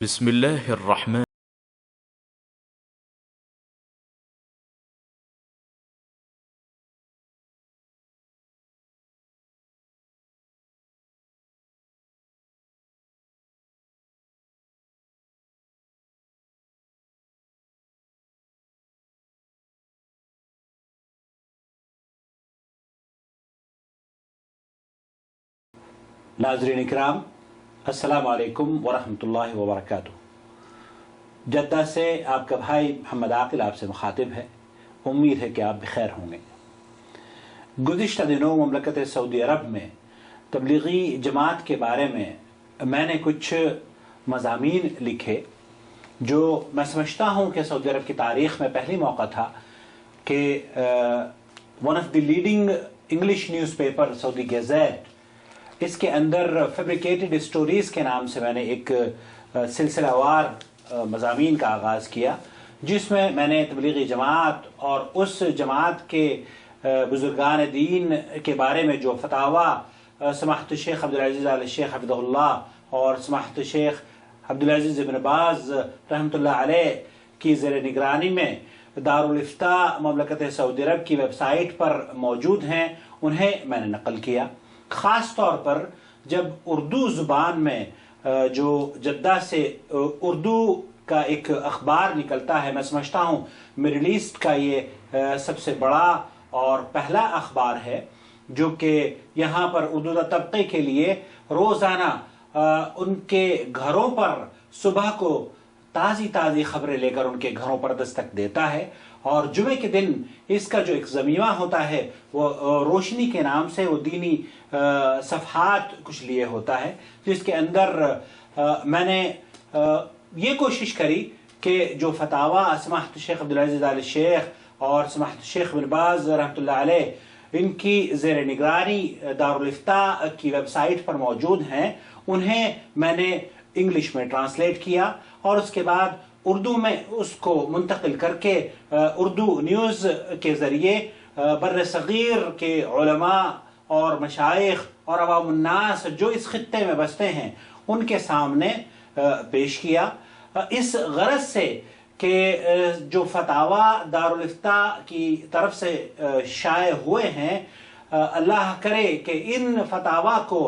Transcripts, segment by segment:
بسم الله الرحمن नाज़रीन इकराम, अस्सलाम वालेकुम वरहमतुल्लाहि वबरकातुह। जद्दा से आपका भाई मोहम्मद आकिल आपसे मुखातिब है। उम्मीद है कि आप बखैर होंगे। गुज़िश्ता दिनों ममलकत सऊदी अरब में तबलीगी जमात के बारे में मैंने कुछ मज़ामीन लिखे जो मैं समझता हूँ कि सऊदी अरब की तारीख़ में पहली मौका था कि one of the leading English newspaper Saudi Gazette, इसके अंदर फैब्रिकेटेड स्टोरीज़ के नाम से मैंने एक सिलसिलावार मज़ामीन का आगाज़ किया, जिसमें मैंने तबलीगी जमात और उस जमात के बुज़ुर्गान दीन के बारे में जो फतावा समाहत शेख अब्दुल अज़ीज़ आल शेख हफ़िज़हुल्लाह और समाहत शेख अब्दुल अज़ीज़ इब्न बाज़ रहमतुल्लाह अलैह की ज़ेर निगरानी में दारुल इफ्ता ममलकत सऊदी अरब की वेबसाइट पर मौजूद हैं, उन्हें मैंने नकल किया। ख़ास तौर पर जब उर्दू ज़ुबान में जो जद्दा से उर्दू का एक अखबार निकलता है, मैं समझता हूँ मिडल ईस्ट का ये सबसे बड़ा और पहला अखबार है जो कि यहाँ पर उर्दू तबके के लिए रोज़ाना उनके घरों पर सुबह को ताज़ी खबरें लेकर उनके घरों पर दस्तक देता है। और जुमे के दिन इसका जो एक ज़मीमा होता है वो रोशनी के नाम से वो दीनी सफ़हात कुछ लिए होता है, जिसके अंदर मैंने ये कोशिश करी कि जो फतावा समाहत शेख अब्दुल अज़ीज़ आल शेख और समाहत शेख इब्न बाज़ रहमतुल्लाह अलैह इनकी ज़ेर निगरानी दारुल इफ्ता की वेबसाइट पर मौजूद हैं, उन्हें मैंने इंग्लिश में ट्रांसलेट किया और उसके बाद उर्दू में उसको मुंतकिल करके उर्दू न्यूज़ के ज़रिए बर्र सग़ीर के उलमा और मशाइख और अवामुन्नास जो इस खित्ते में बसते हैं उनके सामने पेश किया, इस गरज से कि जो फतावा दारुल इफ्ता की तरफ से शाये हुए हैं, अल्लाह करे कि इन फतावा को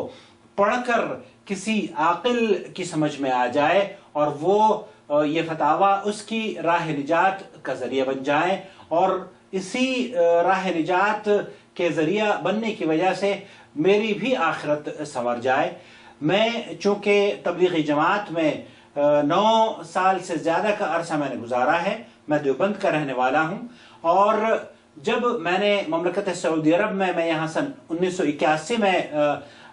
पढ़कर किसी आकिल की समझ में आ जाए और वो ये फतावा उसकी राह निजात का ज़रिया बन जाए और इसी राह निजात के ज़रिया बनने की वजह से मेरी भी आखिरत संवर जाए। मैं चूँकि तबलीगी जमात में 9 साल से ज़्यादा का अरसा मैंने गुजारा है, मैं देवबंद का रहने वाला हूँ और जब मैंने ममलकत सऊदी अरब में मैं यहाँ सन 1981 में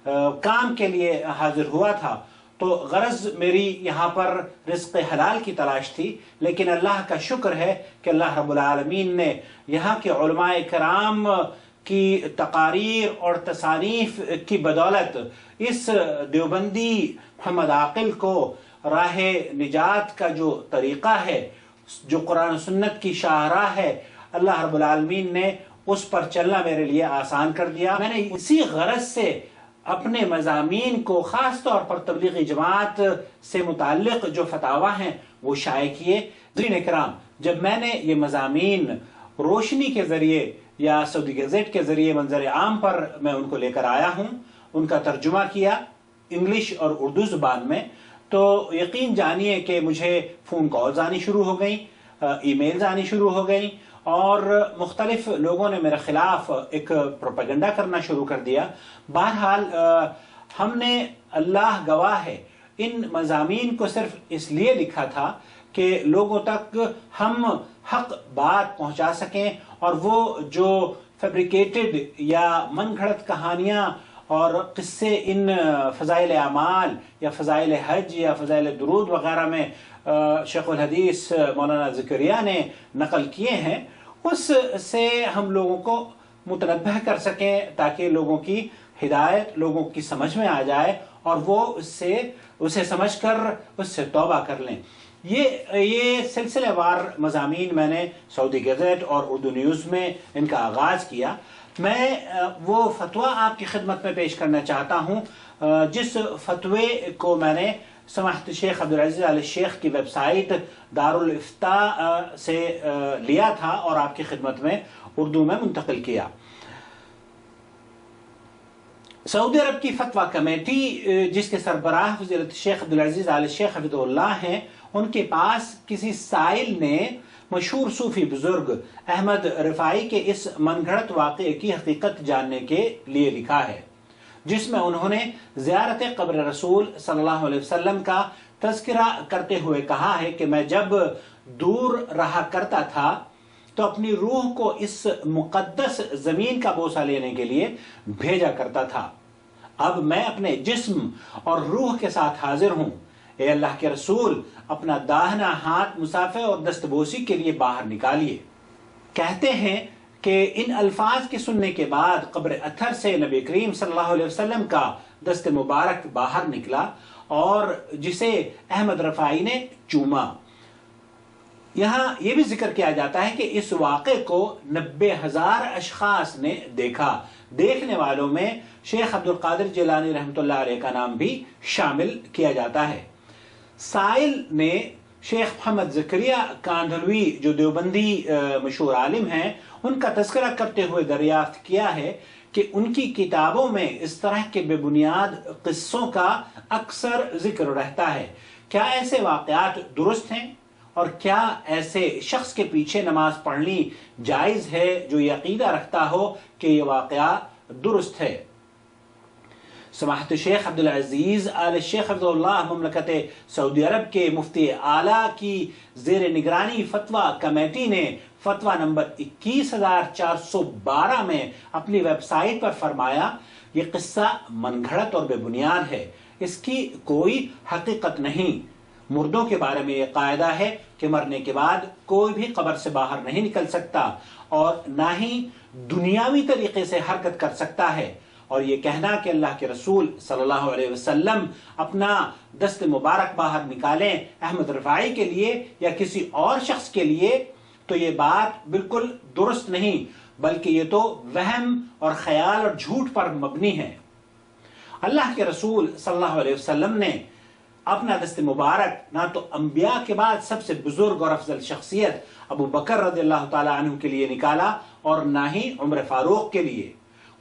काम के लिए हाजिर हुआ था, तो गरज मेरी यहाँ पर रिज़्क़ हलाल की तलाश थी, लेकिन अल्लाह का शुक्र है कि अल्लाह रब्बुल आलमीन ने यहाँ के उलमाए कराम की तकारीर और तसानीफ की बदौलत इस देवबंदी मोहम्मद आकिल को राह निजात का जो तरीक़ा है, जो कुरान सुन्नत की शाहराह है, अल्लाह रब्बुल आलमीन ने उस पर चलना मेरे लिए आसान कर दिया। मैंने इसी गरज से अपने मज़ामीन को ख़ास तौर पर तबलीगी जमात से मुताल्लिक़ जो फतावा हैं वो शाये किए। नाज़रीन इकराम, जब मैंने ये मज़ामीन रोशनी के ज़रिए या सऊदी गज़ेट के ज़रिए मंज़र आम पर मैं उनको लेकर आया हूँ, उनका तर्जुमा किया इंग्लिश और उर्दू ज़ुबान में, तो यकीन जानिए कि मुझे फ़ोन कॉल्स आनी शुरू हो गई, ईमेल्स आनी शुरू हो गई और मुख्तलिफ लोगों ने मेरे ख़िलाफ़ एक प्रोपेगेंडा करना शुरू कर दिया। बहरहाल हमने, अल्लाह गवाह है, इन मज़ामीन को सिर्फ इसलिए लिखा था कि लोगों तक हम हक़ बात पहुँचा सकें और वो जो फैब्रिकेटेड या मन घड़त कहानियाँ और किस्से इन फ़ज़ाइल आमाल या फ़ज़ाइल हज या फ़ज़ाइल दुरूद वग़ैरह में शेखुल हदीस मौलाना ज़करिया ने नकल किए हैं, उससे हम लोगों को मुतनब्बह कर सकें ताकि लोगों की हिदायत लोगों की समझ में आ जाए और वो उसे समझकर उससे तौबा कर लें। ये सिलसिलेवार मज़ामीन मैंने सऊदी गज़ेट और उर्दू न्यूज़ में इनका आगाज़ किया। मैं वो फतवा आपकी खिदमत में पेश करना चाहता हूँ जिस फतवे को मैंने समाहत शेख अब्दुल अजीज आल शेख की वेबसाइट दारुल इफ्ता से लिया था और आपकी खिदमत में उर्दू में मुंतकिल किया। सऊदी अरब की फतवा कमेटी जिसके सरबराह फजीलत शेख अब्दुल अजीज आल शेख हफिज़ुल्लाह हैं, उनके पास किसी साइल ने मशहूर सूफी बुजुर्ग अहमद रिफाई के इस मनगढ़ंत वाक़े की हकीकत जानने के लिए लिखा है, जिसमें उन्होंने ज़ियारत क़ब्र रसूल सल्लल्लाहु अलैहि वसल्लम का तज़किरा करते हुए कहा है कि मैं जब दूर रहा करता था तो अपनी रूह को इस मुक़द्दस ज़मीन का बोसा लेने के लिए भेजा करता था। अब मैं अपने जिस्म और रूह के साथ हाजिर हूँ। ए अल्लाह के रसूल, अपना दाहिना हाथ मुसाफे और दस्तबोसी के लिए बाहर निकालिए। कहते हैं कि इन अल्फाज के सुनने के बाद क़ब्र अथर से नबी करीम सल्लल्लाहु अलैहि वसल्लम का दस्त मुबारक बाहर निकला और जिसे अहमद रफ़ाई ने चूमा। यहाँ ये भी जिक्र किया जाता है कि इस वाक़े को 90,000 अशखास ने देखा। देखने वालों में शेख अब्दुल कादिर जिलानी रहमतुल्लाह अलैह का नाम भी शामिल किया जाता है। साइल ने शेख मोहम्मद ज़करिया कांधलवी जो देवबंदी मशहूर आलिम हैं, उनका तज़किरा करते हुए दरियाफ्त किया है कि उनकी किताबों में इस तरह के बेबुनियाद क़िस्सों का अक्सर जिक्र रहता है। क्या ऐसे वाक़यात दुरुस्त हैं और क्या ऐसे शख्स के पीछे नमाज पढ़नी जायज़ है जो ये अक़ीदा रखता हो कि ये वाक़या दुरुस्त है? समाहत शेख अब्दुल अजीज आल शेख हफिज़ुल्लाह ममलकत सऊदी अरब के मुफ्ती आला की ज़ेर निगरानी फतवा कमेटी ने फतवा नंबर 21,412 में अपनी वेबसाइट पर फरमाया, ये किस्सा मनगढ़ंत और बेबुनियाद है, इसकी कोई हकीकत नहीं। मुर्दों के बारे में यह कायदा है कि मरने के बाद कोई भी कब्र से बाहर नहीं निकल सकता और ना ही दुनियावी तरीके से हरकत कर सकता है। और ये कहना कि अल्लाह के रसूल सल्लल्लाहु अलैहि वसल्लम अपना दस्त मुबारक बाहर निकालें अहमद रफ़ाई के लिए या किसी और शख्स के लिए, तो ये बात बिल्कुल दुरुस्त नहीं, बल्कि ये तो वहम और ख्याल और झूठ पर मबनी है। अल्लाह के रसूल सल्लल्लाहु अलैहि वसल्लम ने अपना दस्त मुबारक ना तो अंबिया के बाद सबसे बुजुर्ग और अफजल शख्सियत अबू बकर रज़ियल्लाहु ताला अन्हु के लिए निकाला और ना ही उमर फारूक के लिए।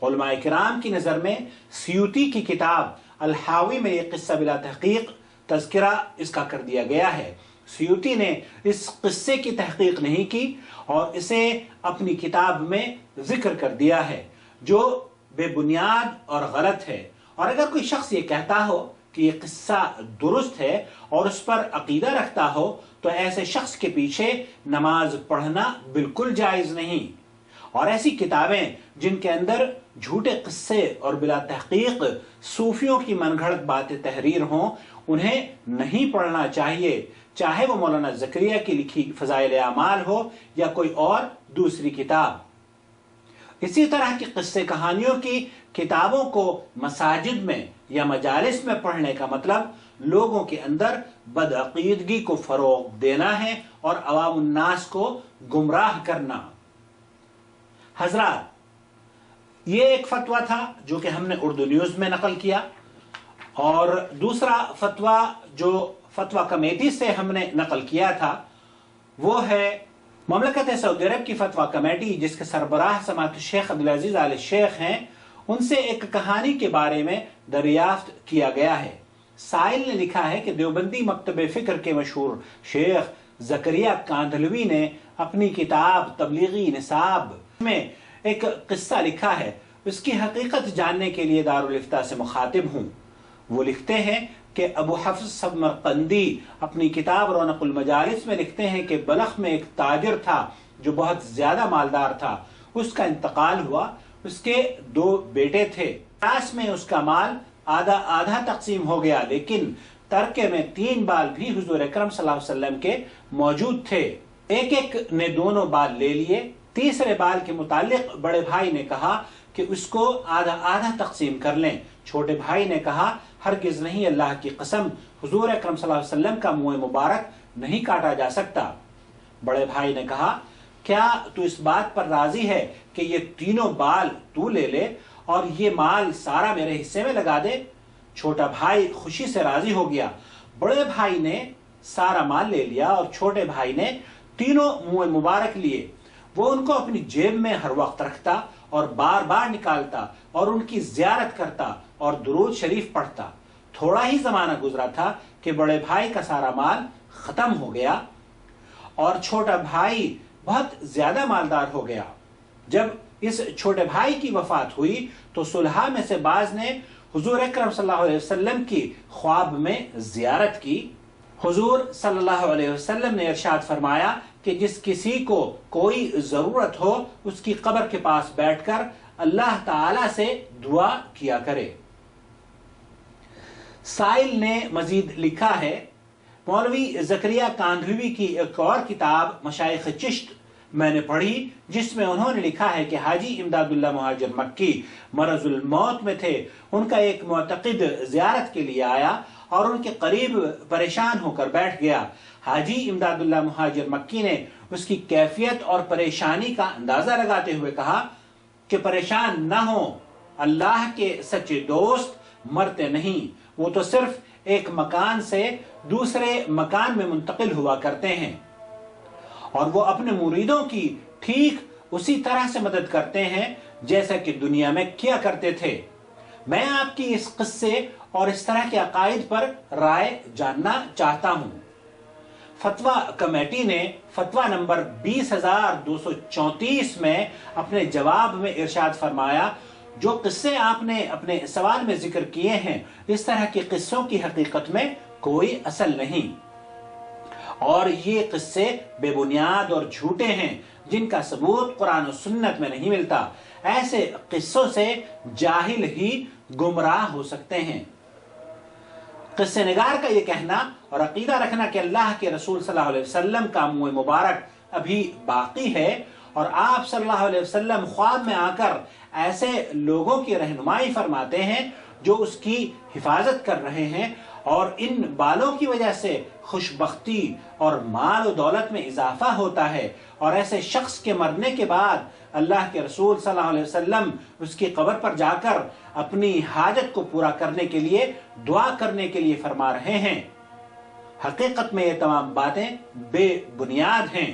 उलमाए किराम की नज़र में सियूती की किताब अल-हावी में एक किस्सा बिला तहकीक तज़किरा इसका कर दिया गया है। सियूती ने इस किस्से की तहकीक नहीं की और इसे अपनी किताब में जिक्र कर दिया है, जो बेबुनियाद और गलत है। और अगर कोई शख्स ये कहता हो कि ये किस्सा दुरुस्त है और उस पर अकीदा रखता हो, तो ऐसे शख्स के पीछे नमाज पढ़ना बिल्कुल जायज़ नहीं। और ऐसी किताबें जिनके अंदर झूठे किस्से और बिला तहकीक सूफियों की मनगढ़ंत बातें तहरीर हों, उन्हें नहीं पढ़ना चाहिए, चाहे वो मौलाना ज़करिया की लिखी फ़ज़ाइल आमाल हो या कोई और दूसरी किताब। इसी तरह की किस्से कहानियों की किताबों को मसाजिद में या मजालिस में पढ़ने का मतलब लोगों के अंदर बदअकीदगी को फरोग देना है और अवाम उन्नास को गुमराह करना। हजरात, ये एक फतवा था जो कि हमने उर्दू न्यूज़ में नकल किया, और दूसरा फतवा जो फतवा कमेटी से हमने नकल किया था वो है ममलकत सऊदी अरब की फतवा कमेटी, जिसके सरबराह समाहत शेख अब्दुल अजीज आल शेख हैं। उनसे एक कहानी के बारे में दरियाफ्त किया गया है। साइल ने लिखा है कि देवबंदी मकतब फ़िक्र के मशहूर शेख ज़करिया कांधलवी ने अपनी किताब तबलीगी निसाब में एक किस्सा लिखा है। उसकी हकीकत जानने के लिए दारुल इफ्ता से मुखातिब हूँ। वो लिखते हैं कि अबू हफ्स समरकंदी अपनी किताब रौनकुल मजालिस में लिखते हैं कि बलख में एक ताजिर था जो बहुत ज्यादा मालदार था। उसका इंतकाल हुआ। उसके 2 बेटे थे। पास में उसका माल आधा आधा तकसीम हो गया, लेकिन तरके में 3 बाल भी हुजूर अकरम सल्लल्लाहु अलैहि वसल्लम के मौजूद थे। एक एक ने दोनों बाल ले लिए। तीसरे बाल के मुतालिक बड़े भाई ने कहा कि उसको आधा आधा तकसीम कर लें। छोटे भाई ने कहा, हरगिज नहीं, अल्लाह की कसम, हुजूर अकरम सल्लल्लाहु अलैहि वसल्लम का मुंह मुबारक नहीं काटा जा सकता। बड़े भाई ने कहा, क्या तू इस बात पर राजी है कि ये 3 बाल तू ले ले और ये माल सारा मेरे हिस्से में लगा दे? छोटा भाई खुशी से राजी हो गया। बड़े भाई ने सारा माल ले लिया और छोटे भाई ने तीनों मुंह मुबारक लिए। वो उनको अपनी जेब में हर वक्त रखता और बार बार निकालता और उनकी जियारत करता और दुरूद शरीफ पढ़ता। थोड़ा ही जमाना गुजरा था कि बड़े भाई का सारा माल खत्म हो गया और छोटा भाई बहुत ज्यादा मालदार हो गया। जब इस छोटे भाई की वफात हुई तो सुलहा में से बाज ने हुजूर अकरम सल्लल्लाहु अलैहि वसल्लम की ख्वाब में जियारत की। हुजूर सल्लल्लाहु अलैहि वसल्लम ने इरशाद फरमाया कि जिस किसी को कोई जरूरत हो उसकी कब्र के पास बैठकर अल्लाह ताला से दुआ किया करे। साइल ने मजीद लिखा है, मौलवी ज़करिया कांधलवी की एक और किताब मशाइख चिश्त मैंने पढ़ी जिसमें उन्होंने लिखा है कि हाजी इमदादुल्लाह मुहाजिर मक्की मरजुल मौत में थे। उनका एक मुअतक़िद ज़ियारत के लिए आया और उनके करीब परेशान होकर बैठ गया। हाजी इमदादुल्लाह मुहाजिर मक्की ने उसकी कैफियत और परेशानी का अंदाजा लगाते हुए कहा कि परेशान न हो, अल्लाह के सच्चे दोस्त मरते नहीं, वो तो सिर्फ एक मकान से दूसरे मकान में मुंतकिल हुआ करते हैं और वो अपने मुरीदों की ठीक उसी तरह से मदद करते हैं जैसा कि दुनिया में किया करते थे। मैं आपकी इस किस्से और इस तरह के अकायद पर राय जानना चाहता हूं। फतवा कमेटी ने फतवा नंबर 20,234 में अपने जवाब में इरशाद फरमाया, जो किस्से आपने अपने सवाल में जिक्र किए हैं इस तरह के किस्सों की हकीकत में कोई असल नहीं और ये किस्से बेबुनियाद और झूठे हैं जिनका सबूत कुरान और सुन्नत में नहीं मिलता। ऐसे किस्सों से जाहिल ही गुमराह हो सकते हैं। किस्से निगार का ये कहना और अकीदा रखना कि अल्लाह के रसूल सल्लल्लाहु अलैहि वसल्लम का मुंह मुबारक अभी बाकी है और आप सल्लल्लाहु अलैहि वसल्लम ख्वाब में आकर ऐसे लोगों की रहनुमाई फरमाते हैं जो उसकी हिफाजत कर रहे हैं और इन बालों की वजह से खुशबख्ती और माल और दौलत में इजाफा होता है और ऐसे शख्स के मरने के बाद अल्लाह के रसूल सल्लल्लाहु अलैहि वसल्लम उसकी कब्र पर जाकर अपनी हाजत को पूरा करने के लिए दुआ करने के लिए फरमा रहे हैं। हकीकत में ये तमाम बातें बेबुनियाद हैं,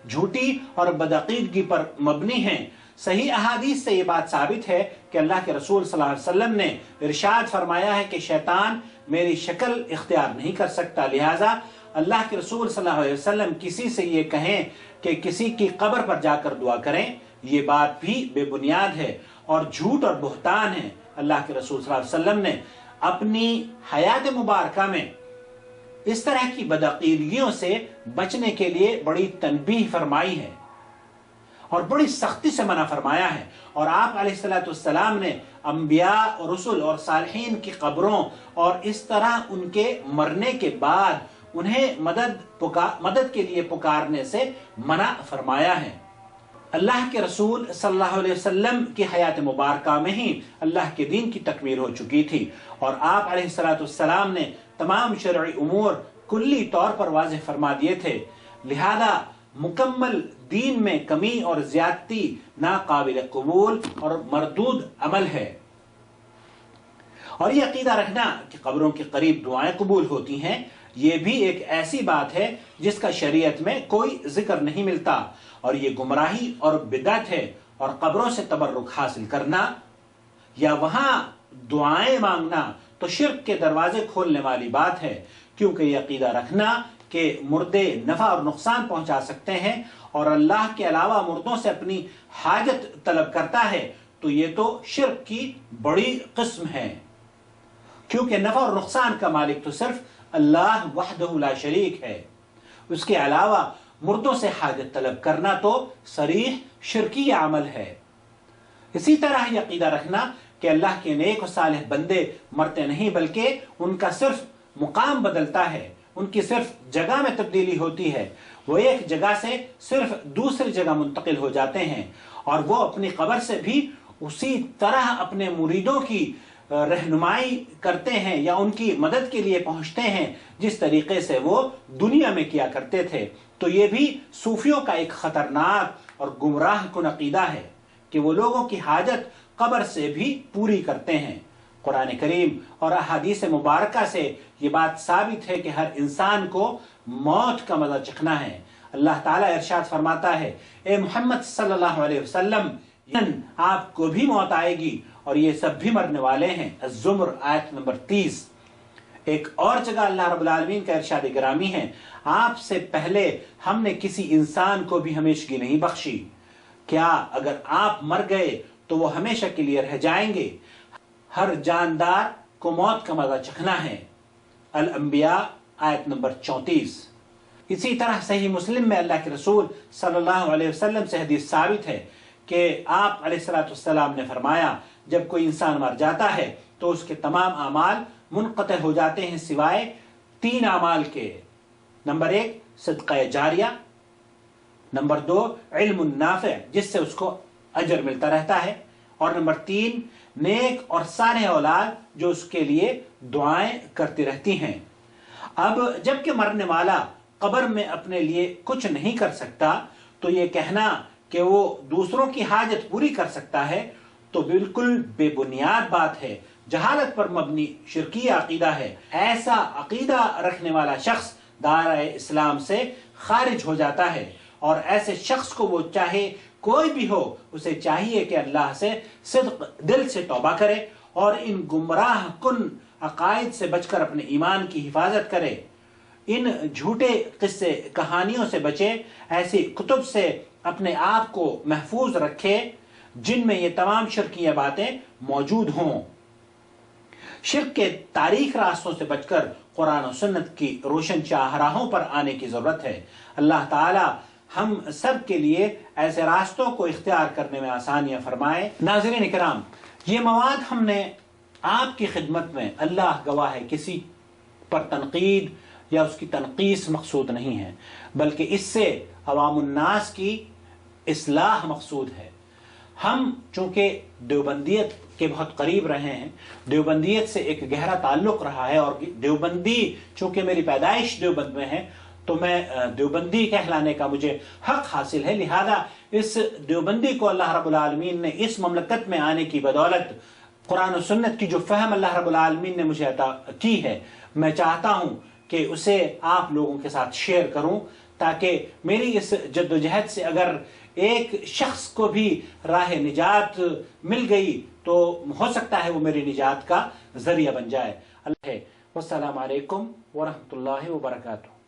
झूठी और बदअकीदगी पर मबनी हैं। सही अहादीस से ये बात साबित है कि अल्लाह के रसूल सल्लल्लाहु अलैहि वसल्लम ने इरशाद फरमाया है कि शैतान मेरी शक्ल इख्तियार नहीं कर सकता, लिहाजा अल्लाह के रसूल सल्लल्लाहु अलैहि वसल्लम किसी से ये कहें कि किसी की कब्र पर जाकर दुआ करें, ये बात भी बेबुनियाद है और झूठ और बुहतान है। अल्लाह के रसूल सल्लल्लाहु अलैहि वसल्लम ने अपनी हयात मुबारका में इस तरह की बदअकीदगियों से बचने के लिए बड़ी तनबीह फरमाई है और बड़ी सख्ती से मना फरमाया है और आप अलैहिस्सलाम ने अंबिया और रसूल और सालिहीन की कब्रों और इस तरह उनके मरने के बाद उन्हें मदद के लिए पुकारने से मना फरमाया है। अल्लाह के रसूल सल्लल्लाहु अलैहि वसल्लम की हयात मुबारका में ही अल्लाह के दीन की तकमील हो चुकी थी और आप अलैहिस्सलाम ने तमाम शरई उमूर कुल्ली तौर पर वाज़ेह फरमा दिए थे, लिहाजा मुकम्मल दीन में कमी और ज्यादती नाकाबिल कबूल और मरदूद अमल है। और ये अकीदा रखना कि कब्रों के करीब दुआएं कबूल होती हैं, ये भी एक ऐसी बात है जिसका शरीयत में कोई जिक्र नहीं मिलता और ये गुमराही और बिदअत है और कब्रों से तबर्रुक हासिल करना या वहां दुआएं मांगना तो शिर्क के दरवाजे खोलने वाली बात है, क्योंकि ये अकीदा रखना कि मुर्दे नफा और नुकसान पहुंचा सकते हैं और अल्लाह के अलावा मुर्दों से अपनी हाजत तलब करता है तो ये तो शिर्क की बड़ी किस्म है, क्योंकि नफा और नुकसान का मालिक तो सिर्फ अल्लाह वहदहु ला शरीक है। उसके अलावा मुर्दों से हाजत तलब करना तो सरीह शिरकी अमल है। इसी तरह यह अकीदा रखना कि अल्लाह के नेक और सालिह बंदे मरते नहीं बल्कि उनका सिर्फ मुकाम बदलता है, उनकी सिर्फ जगह में तब्दीली होती है, वो एक जगह से सिर्फ दूसरी जगह मुंतकिल हो जाते हैं और वो अपनी कब्र से भी उसी तरह अपने मुरीदों की रहनुमाई करते हैं या उनकी मदद के लिए पहुंचते हैं जिस तरीके से वो दुनिया में किया करते थे। तो ये भी सूफियों का एक खतरनाक और गुमराह कुन अकीदा है कि वो लोगों की हाजत कब्र से भी पूरी करते हैं। कुरान करीम और अहादीस मुबारका से ये बात साबित है कि हर इंसान को मौत का मजा चखना है। अल्लाह ताला इरशाद फरमाता है, ए मोहम्मद सल्लल्लाहु अलैहि वसल्लम, आपको भी मौत आएगी और ये सब भी मरने वाले हैं। अज़्ज़ुमर आयत नंबर 30। एक और जगह अल्लाह रब्बुल आलमीन का इरशाद गिरामी है, आपसे पहले हमने किसी इंसान को भी हमेशगी नहीं बख्शी, क्या अगर आप मर गए तो वो हमेशा के लिए रह जाएंगे। हर जानदार को मौत का मजा चखना है। अल अंबिया आयत नंबर 34। इसी तरह सही मुस्लिम में अल्लाह के रसूल सल्लल्लाहु अलैहि वसल्लम से हदीस साबित है कि आप अलैहिस्सलाम ने फरमाया, जब कोई इंसान मर जाता है तो उसके तमाम अमाल मुनक़ते हो जाते हैं सिवाय 3 अमाल के। नंबर 1 सदक़ा जारिया, नंबर 2 इल्मुन नाफ़िअ जिससे उसको अजर मिलता रहता है, और नंबर 3 नेक और सालेह औलाद जो उसके लिए दुआएं करती रहती हैं। अब जबकि मरने वाला कब्र में अपने लिए कुछ नहीं कर सकता, तो ये कहना कि वो दूसरों की हाजत पूरी कर सकता है तो बिल्कुल बेबुनियाद बात है, जहालत पर मबनी शिरकी अकीदा है। ऐसा अकीदा रखने वाला शख्स दायरा इस्लाम से खारिज हो जाता है, और ऐसे शख्स को वो चाहे कोई भी हो, उसे चाहिए कि अल्लाह से सिद्क दिल से तौबा करे और इन गुमराह कुन अकायद से बचकर अपने ईमान की हिफाजत करे। इन झूठे किस्से कहानियों से बचे, ऐसी कुतुब से अपने आप को महफूज रखे जिनमें ये तमाम शिरकियां बातें मौजूद हों। शिर्क के तारीख रास्तों से बचकर कुरान और सुन्नत की रोशन चाहराहों पर आने की जरूरत है। अल्लाह ताला हम सब के लिए ऐसे रास्तों को इख्तियार करने में आसानियां फरमाए। नाज़रीन इकराम, ये मवाद हमने आपकी खिदमत में, अल्लाह गवाह है, किसी पर तनकीद या उसकी तनकीस मकसूद नहीं है, बल्कि इससे अवामुन्नास की इस्लाह मकसूद है। हम चूंकि देवबंदियत के बहुत करीब रहे हैं, देवबंदियत से एक गहरा ताल्लुक रहा है, और देवबंदी चूंकि मेरी पैदाइश देवबंद में है तो मैं देवबंदी कहलाने का मुझे हक हासिल है। लिहाजा इस देवबंदी को अल्लाह रब्बुल आलमीन ने इस ममलकत में आने की बदौलत कुरान और सुन्नत की जो फहम अल्लाह रब्बुल आलमीन ने मुझे अता की है, मैं चाहता हूं कि उसे आप लोगों के साथ शेयर करूं, ताकि मेरी इस जद्दोजहद से अगर एक शख्स को भी राह निजात मिल गई तो हो सकता है वो मेरी निजात का जरिया बन जाए। अल्लाह वस्सलाम अलैकुम व रहमतुल्लाहि व बरकातुहू।